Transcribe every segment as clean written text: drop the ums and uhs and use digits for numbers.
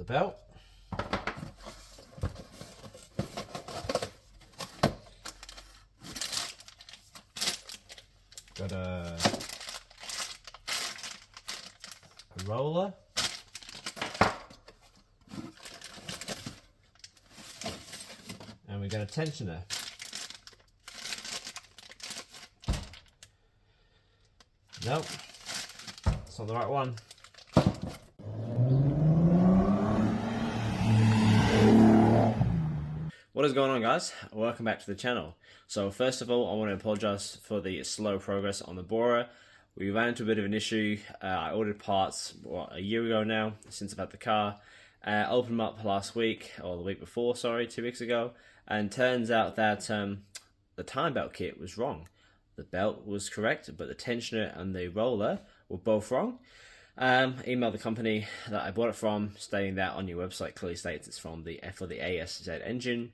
belt. Got a roller. And we got a tensioner. Nope, it's not the right one. What is going on, guys? Welcome back to the channel. So first of all, I want to apologize for the slow progress on the Bora. We ran into a bit of an issue. I ordered parts a year ago now, since I've had the car. Opened them up last week, or the week before, sorry, 2 weeks ago, and turns out that the time belt kit was wrong. The belt was correct, but the tensioner and the roller were both wrong. Emailed the company that I bought it from, stating that on your website clearly states it's from the ASZ engine.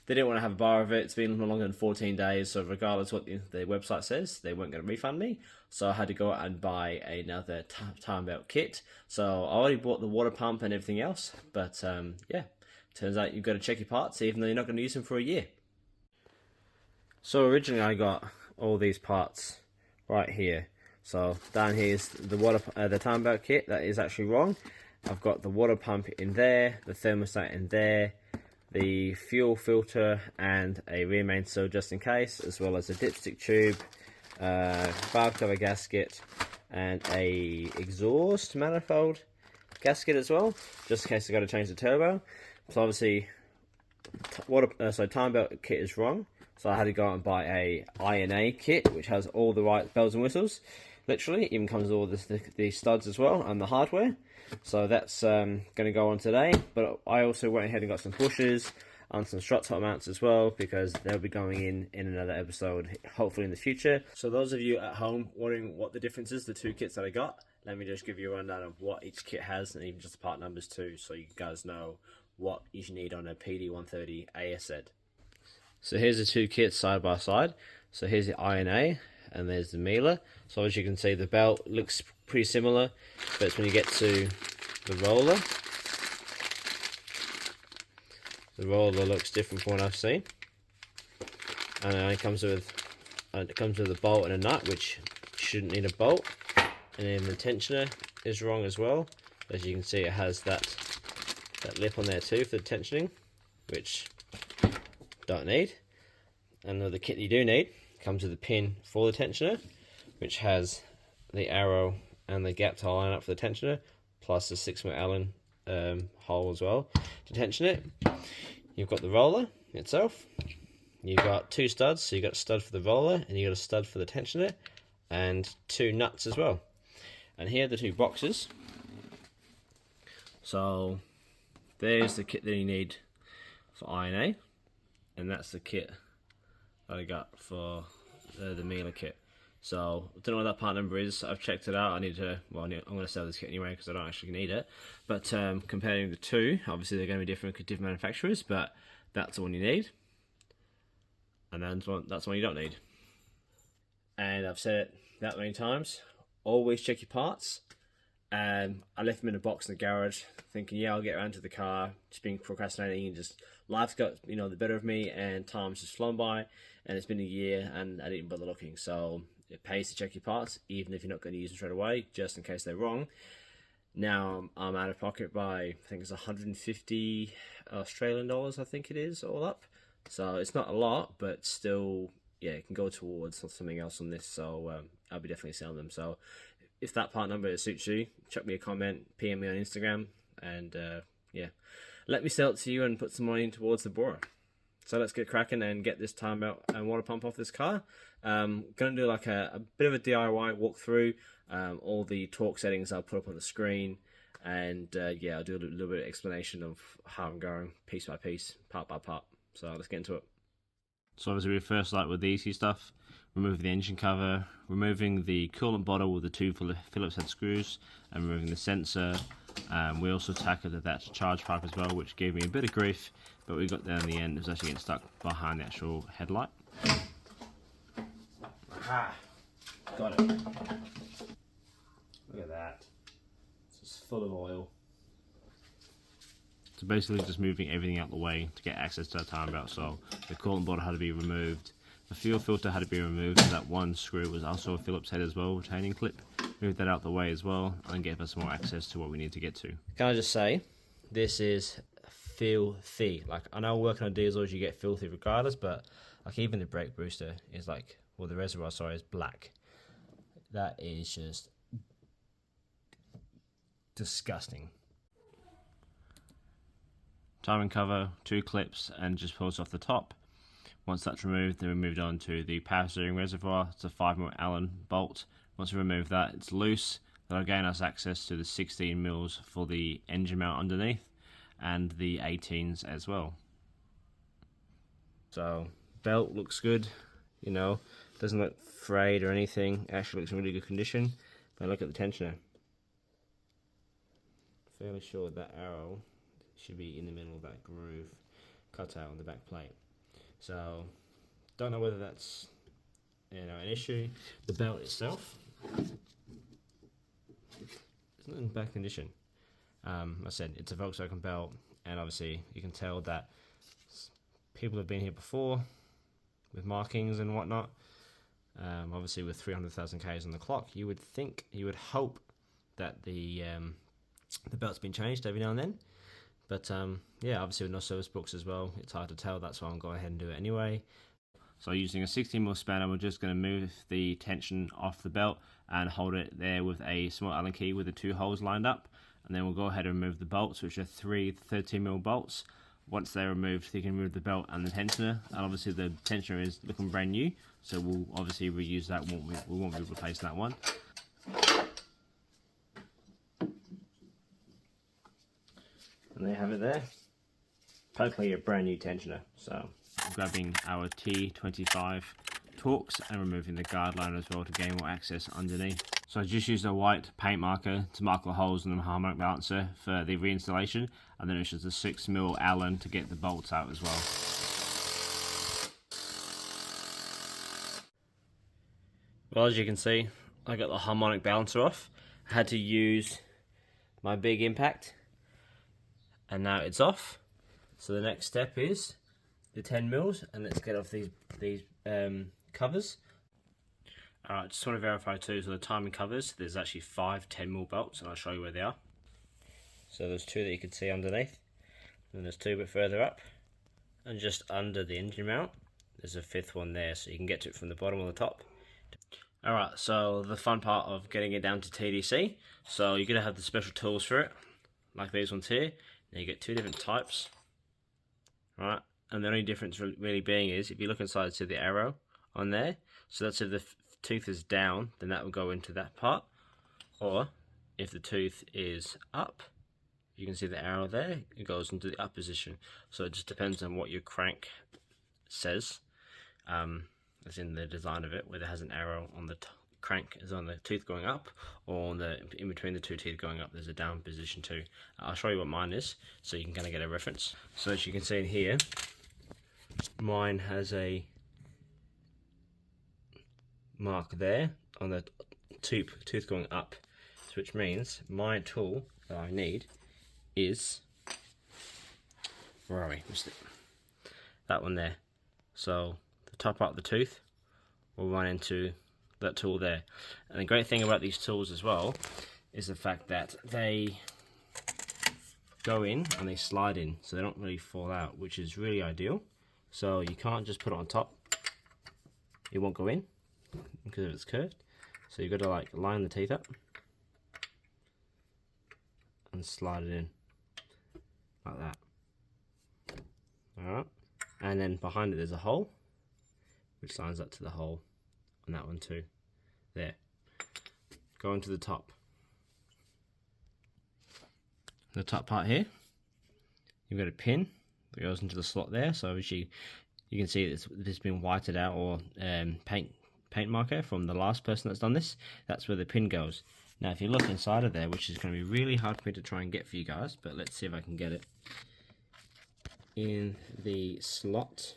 They didn't want to have a bar of it. It's been no longer than 14 days, so regardless what the website says, they weren't going to refund me. So I had to go out and buy another time belt kit. So I already bought the water pump and everything else, but yeah, turns out you've got to check your parts even though you're not going to use them for a year. So originally I got all these parts right here. So down here is the time belt kit. That is actually wrong. I've got the water pump in there, the thermostat in there, the fuel filter and a rear main seal just in case, as well as a dipstick tube, valve cover gasket, and a exhaust manifold gasket as well, just in case I got to change the turbo. So obviously, time belt kit is wrong. So I had to go out and buy a INA kit, which has all the right bells and whistles. Literally, even comes with all the studs as well and the hardware. So that's going to go on today. But I also went ahead and got some bushers and some strut top mounts as well, because they'll be going in another episode, hopefully in the future. So those of you at home wondering what the difference is, the two kits that I got, let me just give you a rundown of what each kit has, and even just the part numbers too, so you guys know what you need on a PD130 ASZ. So here's the two kits side by side. So here's the INA and there's the Miele. So as you can see, the belt looks pretty similar, but it's when you get to the roller looks different from what I've seen. And it comes with a bolt and a nut, which shouldn't need a bolt. And then the tensioner is wrong as well. As you can see, it has that lip on there too for the tensioning, which don't need. And the kit you do need comes with a pin for the tensioner, which has the arrow and the gap to line up for the tensioner, plus a 6mm Allen hole as well to tension it. You've got the roller itself. You've got two studs, so you've got a stud for the roller and you've got a stud for the tensioner, and two nuts as well. And here are the two boxes. So there's the kit that you need for INA, and that's the kit that I got for the Miele kit. So I don't know what that part number is. I've checked it out. I'm going to sell this kit anyway because I don't actually need it. But comparing the two, obviously they're going to be different manufacturers, but that's the one you need, and then that's the one you don't need. And I've said it that many times. Always check your parts. I left them in a box in the garage, thinking, yeah, I'll get around to the car, just being procrastinating, and just life's got the better of me, and time's just flown by, and it's been a year, and I didn't bother looking. So it pays to check your parts, even if you're not going to use them straight away, just in case they're wrong. Now I'm out of pocket by, I think it's 150 Australian dollars, I think it is, all up. So it's not a lot, but still, yeah, it can go towards something else on this. So I'll be definitely selling them. So if that part number suits you, chuck me a comment, PM me on Instagram, and yeah, let me sell it to you and put some money in towards the Bora. So let's get cracking and get this time belt and water pump off this car. Gonna do like a bit of a DIY walkthrough. All the torque settings I'll put up on the screen, and yeah, I'll do a little bit of explanation of how I'm going piece by piece, part by part. So let's get into it. So obviously we first start with the easy stuff. Remove the engine cover, removing the coolant bottle with the two Phillips head screws, and removing the sensor. We also tackled that charge pipe as well, which gave me a bit of grief, but we got there in the end. It was actually getting stuck behind the actual headlight. Aha! Got it. Look at that. It's just full of oil. So basically just moving everything out the way to get access to that timing belt. So the coolant bottle had to be removed, the fuel filter had to be removed, that one screw was also a Phillips head as well, retaining clip. Move that out the way as well and give us more access to what we need to get to. Can I just say, this is filthy. Like, I know working on diesels you get filthy regardless, but like even the brake booster is like, well, the reservoir, sorry, is black. That is just disgusting. Timing cover, 2 clips, and just pulls off the top. Once that's removed, then we moved on to the power steering reservoir. It's a 5mm Allen bolt. Once we remove that, it's loose. That'll gain us access to the 16mm for the engine mount underneath, and the 18s as well. So belt looks good, you know, doesn't look frayed or anything. Actually looks in really good condition. But look at the tensioner. Fairly sure that arrow should be in the middle of that groove cut out on the back plate. So don't know whether that's, you know, an issue. The belt itself, it's not in bad condition. I said it's a Volkswagen belt, and obviously you can tell that people have been here before with markings and whatnot. Obviously with 300,000 Ks on the clock, you would think, you would hope that the belt's been changed every now and then. But yeah, obviously with no service books as well, it's hard to tell. That's why I'm going ahead and do it anyway. So using a 16mm spanner, we're just going to move the tension off the belt and hold it there with a small Allen key with the 2 holes lined up. And then we'll go ahead and remove the bolts, which are 3 13mm bolts. Once they're removed, you can remove the belt and the tensioner. And obviously the tensioner is looking brand new, so we'll obviously reuse that. We won't be replacing that one. And there you have it there. Totally a brand new tensioner. So grabbing our T25 Torx and removing the guard liner as well to gain more access underneath. So I just used a white paint marker to mark the holes in the harmonic balancer for the reinstallation, and then it's just a 6mm Allen to get the bolts out as well. Well, as you can see, I got the harmonic balancer off. I had to use my big impact, and now it's off. So the next step is the 10mm, and let's get off these covers. Alright, just want to verify too, so the timing covers, there's actually 5 10mm bolts, and I'll show you where they are. So there's 2 that you can see underneath, and there's 2 a bit further up, and just under the engine mount, there's a 5th one there, so you can get to it from the bottom or the top. Alright, so the fun part of getting it down to TDC, so you're going to have the special tools for it, like these ones here. Now you get 2 different types, right? And the only difference really being is, if you look inside, see the arrow on there, so that's if the tooth is down, then that will go into that part, or if the tooth is up, you can see the arrow there, it goes into the up position. So it just depends on what your crank says, as in the design of it, whether it has an arrow on the crank is on the tooth going up, or on the in between the 2 teeth going up, there's a down position too. I'll show you what mine is, so you can kind of get a reference. So as you can see in here, mine has a mark there on the tooth going up, which means my tool that I need is, where are we? That one there. So the top part of the tooth will run into that tool there. And the great thing about these tools as well is the fact that they go in and they slide in, so they don't really fall out, which is really ideal. So you can't just put it on top, it won't go in because it's curved. So you've got to like line the teeth up and slide it in like that. Alright, and then behind it there's a hole which lines up to the hole on that one too. There. Go into the top. The top part here, you've got a pin that goes into the slot there. So obviously you can see this has been whited out, or paint marker from the last person that's done this. That's where the pin goes. Now if you look inside of there, which is going to be really hard for me to try and get for you guys, but let's see if I can get it. In the slot,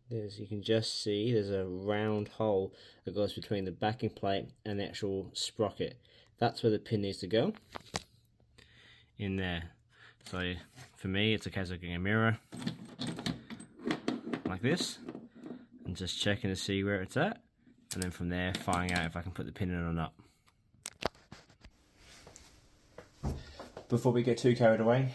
you can just see there's a round hole that goes between the backing plate and the actual sprocket. That's where the pin needs to go, in there. So for me, it's a case of getting a mirror like this and just checking to see where it's at, and then from there finding out if I can put the pin in or not. Before we get too carried away,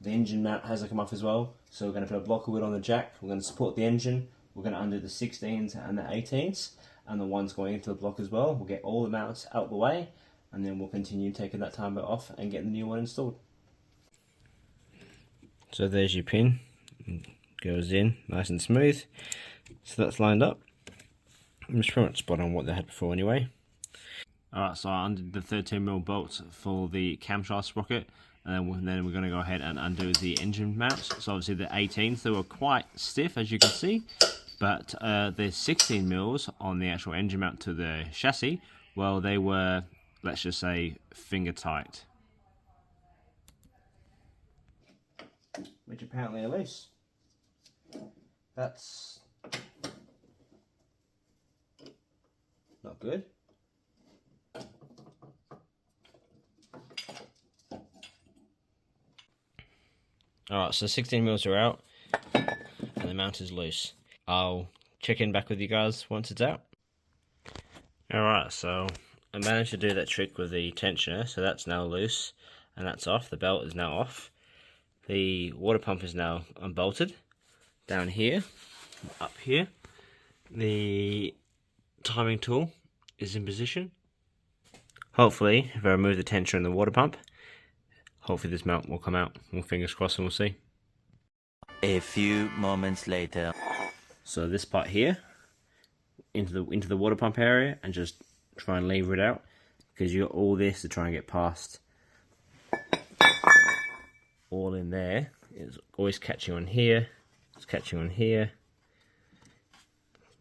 the engine mount has to come off as well, so we're going to put a block of wood on the jack. We're going to support the engine, we're going to undo the 16s and the 18s and the ones going into the block as well. We'll get all the mounts out of the way, and then we'll continue taking that time off and getting the new one installed. So there's your pin, it goes in nice and smooth, so that's lined up. It's pretty much spot on what they had before anyway. Alright, so I undid the 13mm bolts for the camshaft sprocket, and then we're going to go ahead and undo the engine mounts. So obviously the 18s, they were quite stiff as you can see, but the 16mm on the actual engine mount to the chassis, well, they were, let's just say, finger tight. Which apparently are loose. That's not good. Alright, so 16mm are out and the mount is loose. I'll check in back with you guys once it's out. Alright, so I managed to do that trick with the tensioner, so that's now loose and that's off. The belt is now off. The water pump is now unbolted down here, up here. The timing tool is in position. Hopefully, if I remove the tensioner and the water pump, hopefully this mount will come out. Well, fingers crossed and we'll see. A few moments later. So this part here, into the water pump area, and just try and lever it out, because you got all this to try and get past. All in there. It's always catching on here. It's catching on here.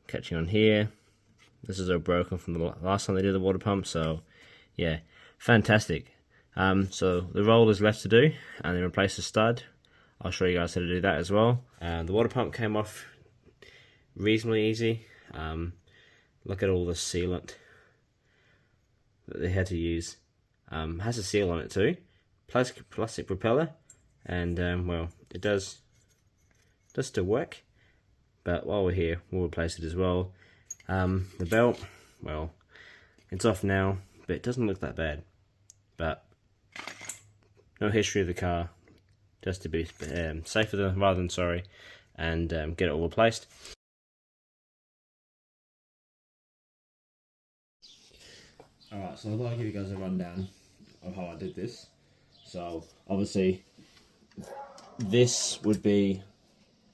Catching on here. This is all broken from the last time they did the water pump, so yeah, fantastic. So the roll is left to do, and then replace the stud. I'll show you guys how to do that as well. The water pump came off reasonably easy. Look at all the sealant that they had to use. Has a seal on it too, plastic propeller, and well, it does still work. But while we're here, we'll replace it as well. The belt, well, it's off now, but it doesn't look that bad. But no history of the car, just to be safer rather than sorry, and get it all replaced. Alright, so I thought I'd give you guys a rundown of how I did this. So obviously this would be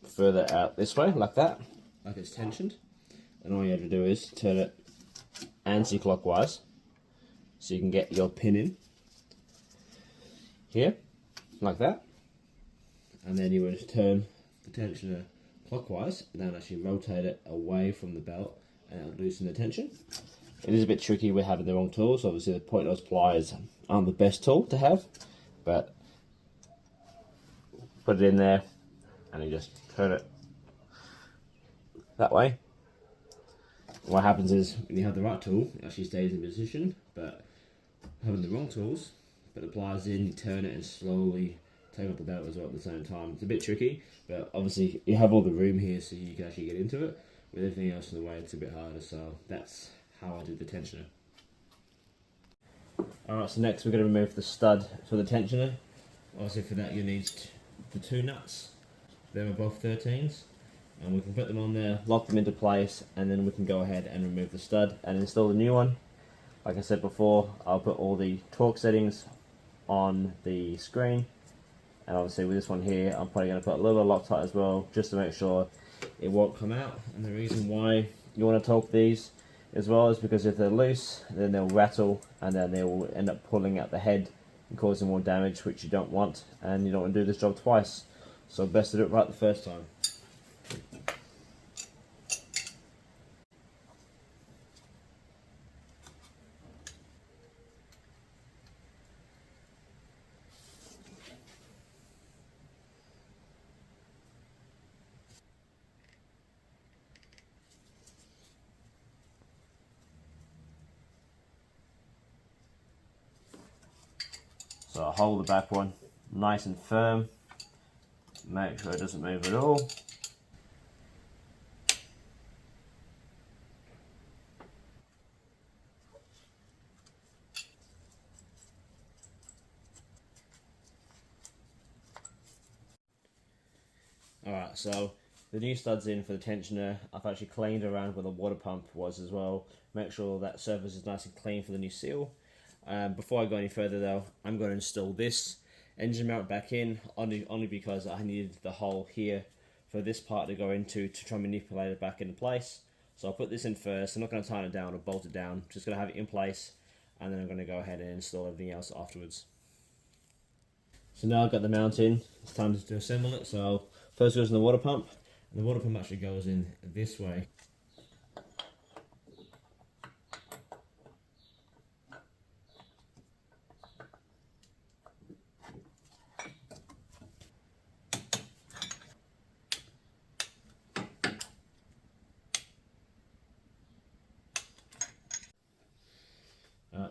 further out this way, like that, like it's tensioned, and all you have to do is turn it anti-clockwise so you can get your pin in here, like that, and then you would turn the tensioner clockwise and then actually rotate it away from the belt and it'll loosen the tension. It is a bit tricky with having the wrong tools. Obviously the point nose pliers aren't the best tool to have, but put it in there and you just turn it that way. What happens is when you have the right tool, it actually stays in position, but having the wrong tools, put the pliers in, you turn it and slowly take off the belt as well at the same time. It's a bit tricky, but obviously you have all the room here so you can actually get into it. With everything else in the way, it's a bit harder, so that's how I did the tensioner. Alright, so next we're going to remove the stud for the tensioner. Obviously for that you need the two nuts. They're both 13s, and we can put them on there, lock them into place, and then we can go ahead and remove the stud and install the new one. Like I said before, I'll put all the torque settings on the screen, and obviously with this one here I'm probably going to put a little bit of Loctite as well, just to make sure it won't come out. And the reason why you want to torque these as well is because if they're loose, then they'll rattle and then they will end up pulling out the head and causing more damage, which you don't want, and you don't want to do this job twice. So best to do it right the first time. So I'll hold the back one nice and firm. Make sure it doesn't move at all. Alright, so the new stud's in for the tensioner. I've actually cleaned around where the water pump was as well. Make sure that surface is nice and clean for the new seal. Before I go any further though, I'm going to install this engine mount back in, only because I needed the hole here for this part to go into to try and manipulate it back into place. So I'll put this in first. I'm not going to tighten it down or bolt it down. Just going to have it in place, and then I'm going to go ahead and install everything else afterwards. So now I've got the mount in, it's time to assemble it. So first goes in the water pump, and the water pump actually goes in this way.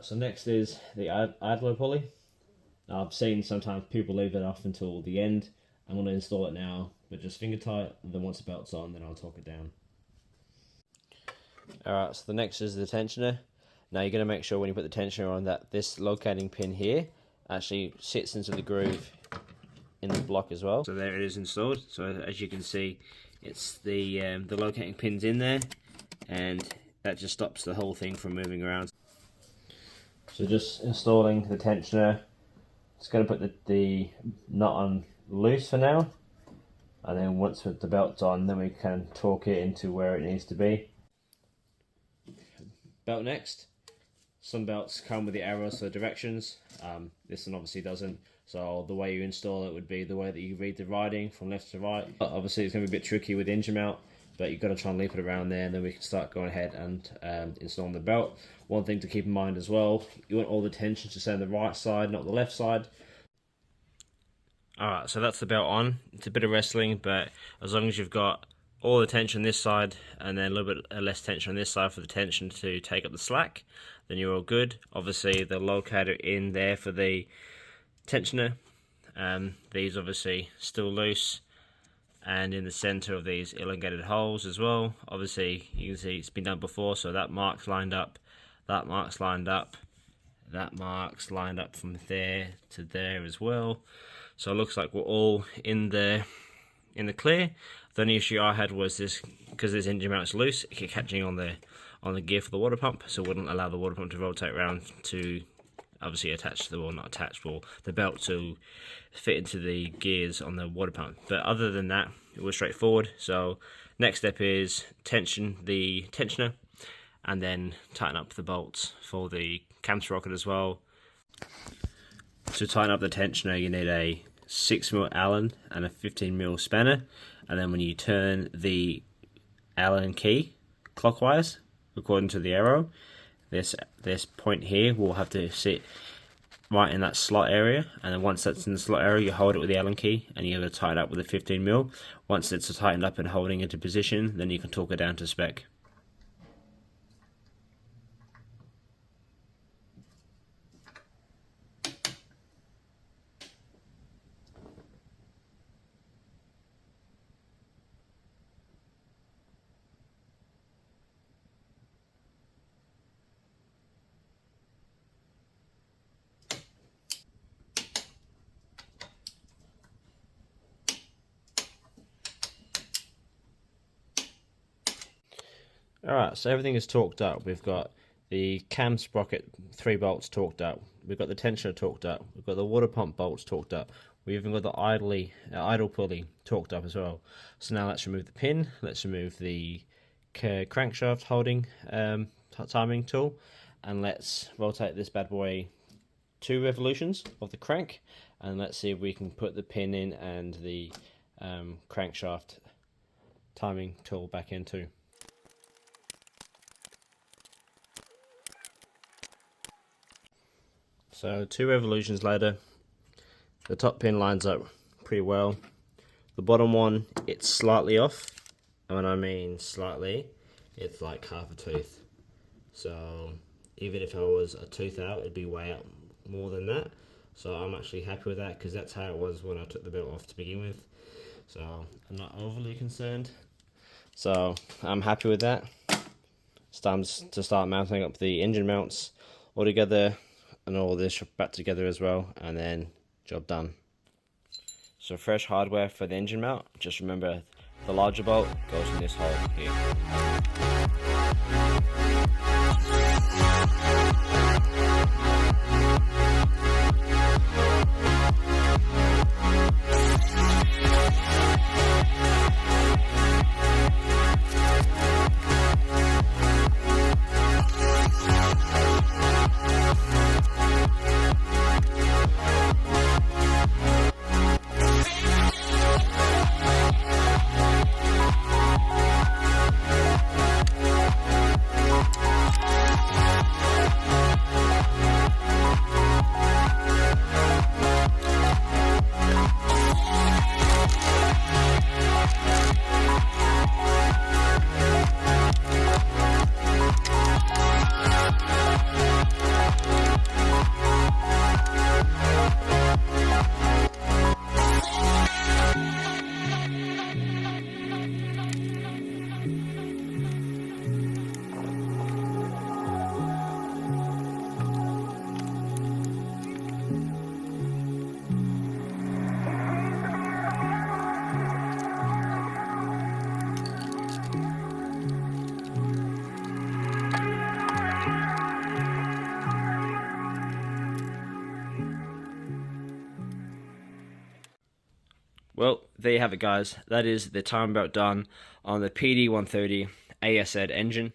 So next is the idler pulley. I've seen sometimes people leave it off until the end. I'm going to install it now, but just finger tight, and then once the belt's on, then I'll torque it down. Alright, so the next is the tensioner. Now you're going to make sure when you put the tensioner on that this locating pin here actually sits into the groove in the block as well. So there it is installed. So as you can see, it's the locating pin's in there, and that just stops the whole thing from moving around. So just installing the tensioner. Just going to put the nut on loose for now, and then once the belt's on, then we can torque it into where it needs to be. Belt next. Some belts come with the arrows for the directions. This one obviously doesn't. So the way you install it would be the way that you read the writing from left to right. Obviously it's going to be a bit tricky with the engine mount, but you've got to try and leave it around there, and then we can start going ahead and installing the belt. One thing to keep in mind as well, you want all the tension to stay on the right side, not the left side. Alright, so that's the belt on. It's a bit of wrestling, but as long as you've got all the tension this side and then a little bit less tension on this side for the tension to take up the slack, then you're all good. Obviously the locator in there for the tensioner, these obviously still loose, and in the center of these elongated holes as well. Obviously you can see it's been done before, so that mark's lined up, that mark's lined up, that mark's lined up from there to there as well. So it looks like we're all in the clear. The only issue I had was this, because this engine mount's loose, it kept catching on the gear for the water pump, so it wouldn't allow the water pump to rotate around to obviously attach to the, well, not attached, well, the belt to fit into the gears on the water pump. But other than that, it was straightforward. So next step is tension the tensioner, and then tighten up the bolts for the cam sprocket as well. To tighten up the tensioner, you need a 6mm Allen and a 15mm spanner, and then when you turn the Allen key clockwise according to the arrow, this point here will have to sit right in that slot area, and then once that's in the slot area, you hold it with the Allen key and you have to tighten up with a 15mm. Once it's tightened up and holding into position, then you can torque it down to spec. Alright, so everything is torqued up. We've got the cam sprocket 3 bolts torqued up. We've got the tensioner torqued up. We've got the water pump bolts torqued up. We've even got the idle pulley torqued up as well. So now let's remove the pin. Let's remove the crankshaft holding timing tool, and let's rotate this bad boy 2 revolutions of the crank, and let's see if we can put the pin in and the crankshaft timing tool back in too. So 2 revolutions later, the top pin lines up pretty well. The bottom one, it's slightly off, and when I mean slightly, it's like half a tooth. So even if I was a tooth out, it'd be way out more than that. So I'm actually happy with that, because that's how it was when I took the belt off to begin with. So I'm not overly concerned. So I'm happy with that. It's time to start mounting up the engine mounts all together, and all this back together as well, and then job done. So fresh hardware for the engine mount. Just remember, the larger bolt goes in this hole here. Well, there you have it, guys. That is the time belt done on the PD130 ASZ engine.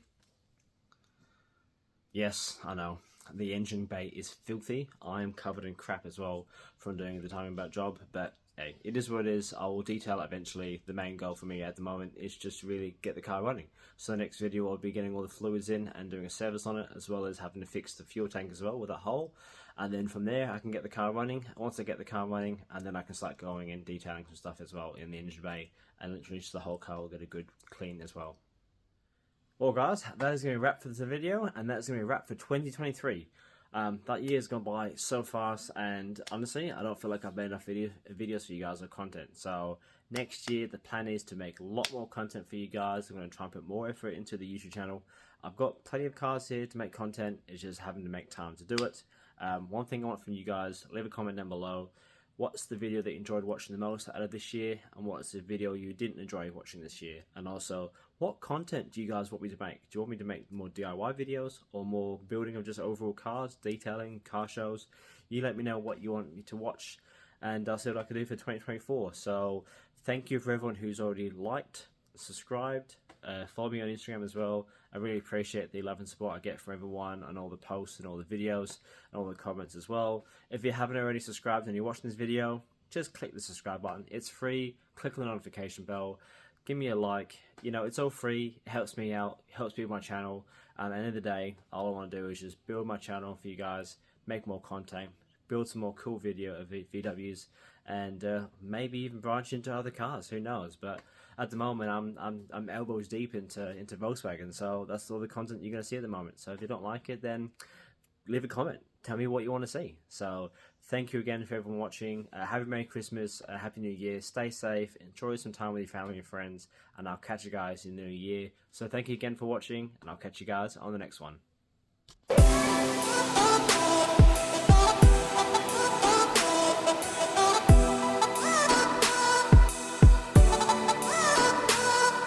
Yes, I know, the engine bay is filthy. I am covered in crap as well from doing the timing belt job, but hey, it is what it is. I will detail it eventually. The main goal for me at the moment is just to really get the car running. So the next video I'll be getting all the fluids in and doing a service on it, as well as having to fix the fuel tank as well with that hole. And then from there I can get the car running. Once I get the car running, and then I can start going and detailing some stuff as well in the engine bay, and literally just the whole car will get a good clean as well. Well guys, that is going to be a wrap for this video, and that's going to be a wrap for 2023. That year's gone by so fast, and honestly I don't feel like I've made enough videos for you guys or content. So next year the plan is to make a lot more content for you guys. I'm going to try and put more effort into the YouTube channel. I've got plenty of cars here to make content, it's just having to make time to do it. One thing I want from you guys, leave a comment down below. What's the video that you enjoyed watching the most out of this year, and what's the video you didn't enjoy watching this year? And also, what content do you guys want me to make? Do you want me to make more DIY videos, or more building of just overall cars, detailing, car shows? You let me know what you want me to watch, and I'll see what I can do for 2024. So thank you for everyone who's already liked, subscribed, follow me on Instagram as well. I really appreciate the love and support I get from everyone on all the posts and all the videos and all the comments as well. If you haven't already subscribed and you're watching this video, just click the subscribe button. It's free. Click on the notification bell. Give me a like. You know, it's all free. It helps me out. It helps build my channel. And at the end of the day, all I want to do is just build my channel for you guys, make more content, build some more cool video of VWs, and maybe even branch into other cars. Who knows? But at the moment, I'm elbows deep into Volkswagen, so that's all the content you're gonna see at the moment. So if you don't like it, then leave a comment. Tell me what you want to see. So thank you again for everyone watching. Have a Merry Christmas, Happy New Year. Stay safe, enjoy some time with your family and friends, and I'll catch you guys in the new year. So thank you again for watching, and I'll catch you guys on the next one.